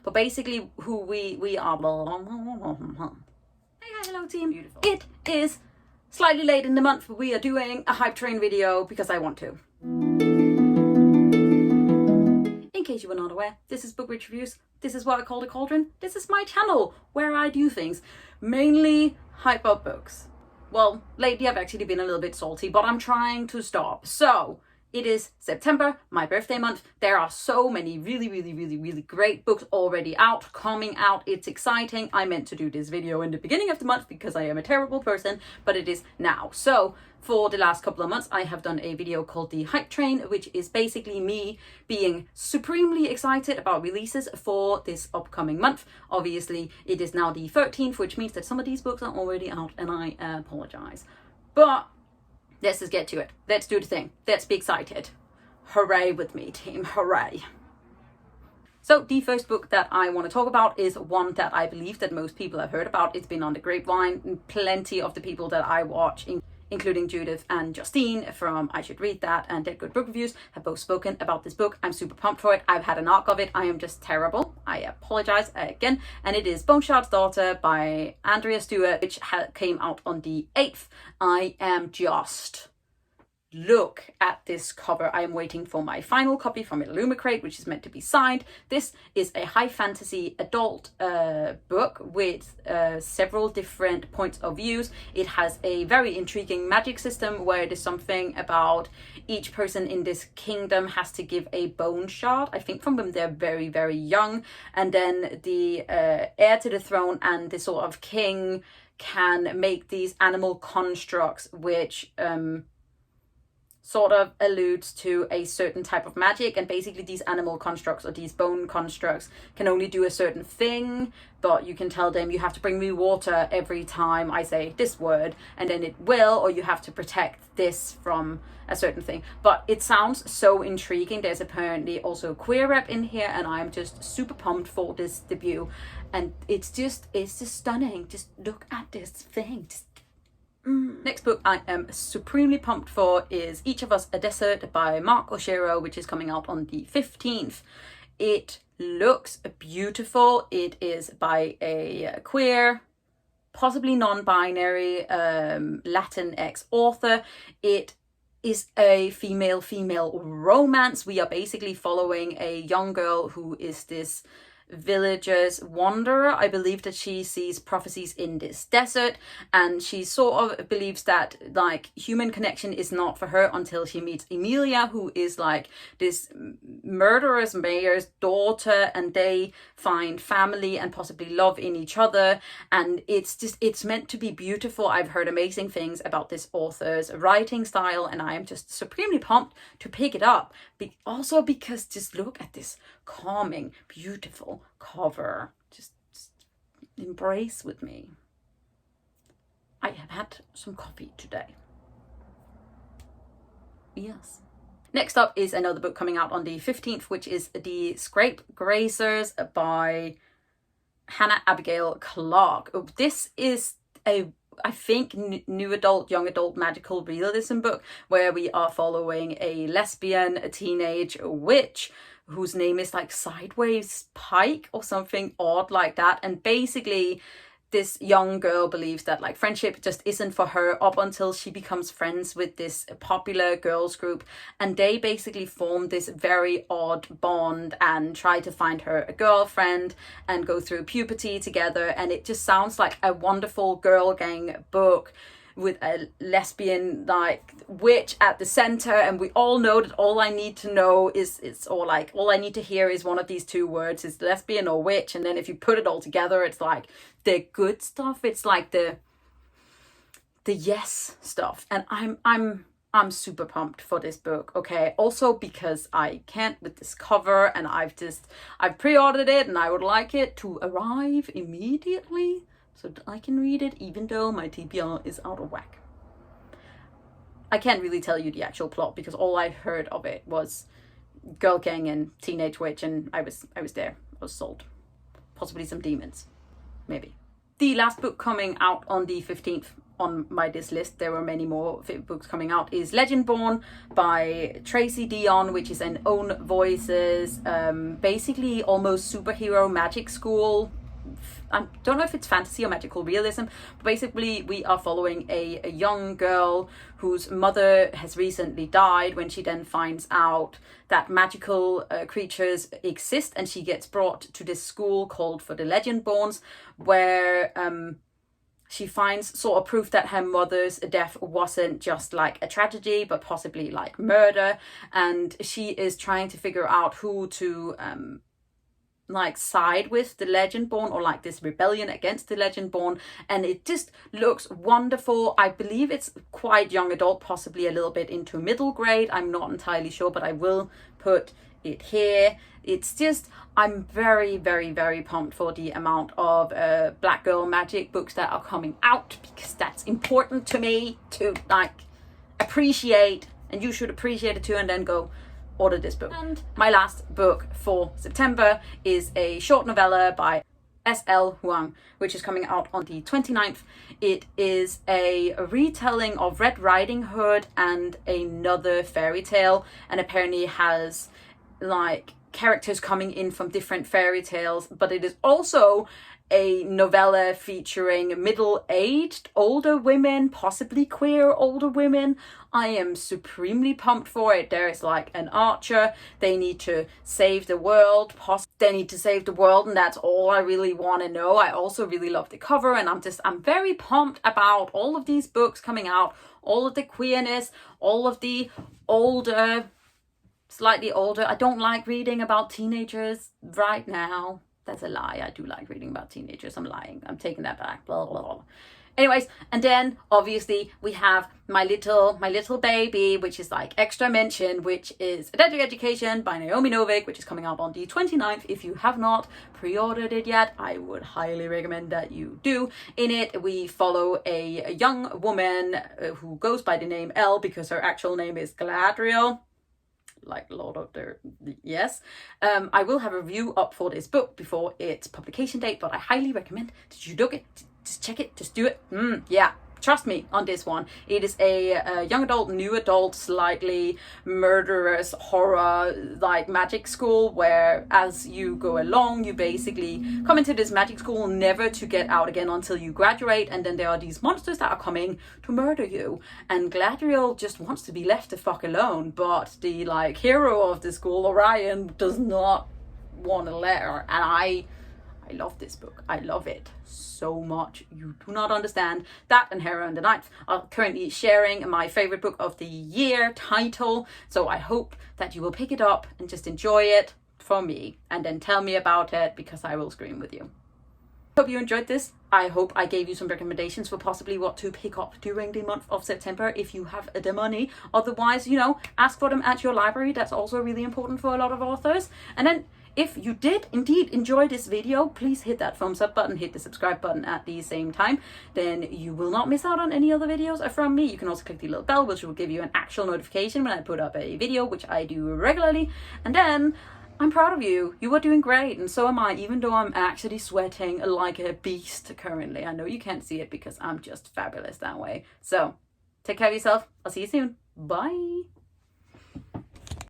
but basically who we are. Hey, hi, hello team. Beautiful. It is slightly late in the month, but we are doing a hype train video because I want to. In case you were not aware, this is Bookwitch Reviews. This is what I call the cauldron. This is my channel where I do things, mainly hype up books. Well, lately I've actually been a little bit salty, but I'm trying to stop. So it is September, my birthday month. There are so many really great books already out, coming out. It's exciting. I meant to do this video in the beginning of the month because I am a terrible person, but it is now. So for the last couple of months, I have done a video called The Hype Train, which is basically me being supremely excited about releases for this upcoming month. Obviously, it is now the 13th, which means that some of these books are already out, and I apologize. But let's just get to it. Let's do the thing. Let's be excited. Hooray with me, team. Hooray. So the first book that I want to talk about is one that I believe that most people have heard about. It's been on the grapevine. And plenty of the people that I watch, including Judith and Justine from I Should Read That and Dead Good Book Reviews, have both spoken about this book. I'm super pumped for it. I've had an arc of it. I am just terrible. I apologize again. And it is Bone Shard's Daughter by Andrea Stewart, which came out on the 8th. I am just... look at this cover. I am waiting for my final copy from Illumicrate, which is meant to be signed. This is a high fantasy adult book with several different points of views. It has a very intriguing magic system where it is something about each person in this kingdom has to give a bone shard, I think from when they're very young, and then the heir to the throne and the sort of king can make these animal constructs which sort of alludes to a certain type of magic, and basically these animal constructs or these bone constructs can only do a certain thing, but you can tell them you have to bring me water every time I say this word, and then it will, or you have to protect this from a certain thing. But it sounds so intriguing. There's apparently also a queer rep in here, and I'm just super pumped for this debut, and it's just stunning. Just look at this thing. Next book I am supremely pumped for is Each of Us a Desert by Mark Oshiro, which is coming out on the 15th. It looks beautiful. It is by a queer, possibly non-binary Latinx author. It is a female romance. We are basically following a young girl who is this villager's wanderer. I believe that she sees prophecies in this desert, and she sort of believes that like human connection is not for her until she meets Emilia, who is like this murderous mayor's daughter, and they find family and possibly love in each other, and it's meant to be beautiful. I've heard amazing things about this author's writing style, and I am just supremely pumped to pick it up. Also because just look at this calming, beautiful cover. Just embrace with me. I have had some coffee today. Yes. Next up is another book coming out on the 15th, which is the Scrapegracers by Abigail Clarke. This is a, I think, new adult, young adult magical realism book where we are following a lesbian, a teenage witch whose name is like Sideways Pike or something odd like that. And basically this young girl believes that like friendship just isn't for her up until she becomes friends with this popular girls group, and they basically form this very odd bond and try to find her a girlfriend and go through puberty together. And it just sounds like a wonderful girl gang book with a lesbian like witch at the center, and we all know that all I need to know is all I need to hear is one of these two words, is lesbian or witch, and then if you put it all together it's like the good stuff. It's like the yes stuff, and I'm super pumped for this book. Okay, also because I can't with this cover, and I've pre-ordered it and I would like it to arrive immediately so that I can read it, even though my TBR is out of whack. I can't really tell you the actual plot because all I heard of it was girl gang and teenage witch, and I was there. I was sold. Possibly some demons, maybe. The last book coming out on the 15th on my this list, there were many more books coming out, is Legendborn by Tracy, Deonn, which is an own voices, basically almost superhero magic school. I don't know if it's fantasy or magical realism, but basically we are following a young girl whose mother has recently died, when she then finds out that magical creatures exist, and she gets brought to this school called for the Legendborns, where she finds sort of proof that her mother's death wasn't just like a tragedy, but possibly like murder, and she is trying to figure out who to like side with, the Legendborn, or like this rebellion against the Legendborn. And it just looks wonderful. I believe it's quite young adult, possibly a little bit into middle grade, I'm not entirely sure, but I will put it here. It's just, I'm very, very, very pumped for the amount of black girl magic books that are coming out, because that's important to me to like appreciate, and you should appreciate it too, and then go order this book. And my last book for September is a short novella by S.L. Huang, which is coming out on the 29th. It is a retelling of Red Riding Hood and another fairy tale, and apparently has like characters coming in from different fairy tales, but it is also a novella featuring middle-aged older women, possibly queer older women. I am supremely pumped for it. There is like an archer, they need to save the world, and that's all I really want to know. I also really love the cover, and I'm very pumped about all of these books coming out, all of the queerness, all of the older, slightly older. I don't like reading about teenagers right now. That's a lie. I do like reading about teenagers. I'm lying. I'm taking that back. Blah, blah, blah. Anyways, and then obviously we have my little baby, which is like extra mention, which is A Deadly Education by Naomi Novik, which is coming out on the 29th. If you have not pre-ordered it yet, I would highly recommend that you do. In it, we follow a young woman who goes by the name Elle, because her actual name is Galadriel. Like Lord of the... Yes. I will have a review up for this book before its publication date, but I highly recommend that you look it, just check it, just do it. Yeah, trust me on this one. It is a young adult, new adult, slightly murderous horror like magic school, where as you go along, you basically come into this magic school never to get out again until you graduate, and then there are these monsters that are coming to murder you, and Galadriel just wants to be left the fuck alone, but the like hero of the school, Orion, does not want to let her. And I love this book. I love it so much. You do not understand. That and Hera and the Ninth are currently sharing my favorite book of the year title. So I hope that you will pick it up and just enjoy it for me, and then tell me about it, because I will scream with you. Hope you enjoyed this. I hope I gave you some recommendations for possibly what to pick up during the month of September if you have the money. Otherwise, you know, ask for them at your library. That's also really important for a lot of authors. And then if you did indeed enjoy this video, please hit that thumbs up button, hit the subscribe button at the same time. Then you will not miss out on any other videos from me. You can also click the little bell, which will give you an actual notification when I put up a video, which I do regularly. And then I'm proud of you. You are doing great, and so am I, even though I'm actually sweating like a beast currently. I know you can't see it because I'm just fabulous that way. So take care of yourself. I'll see you soon. Bye.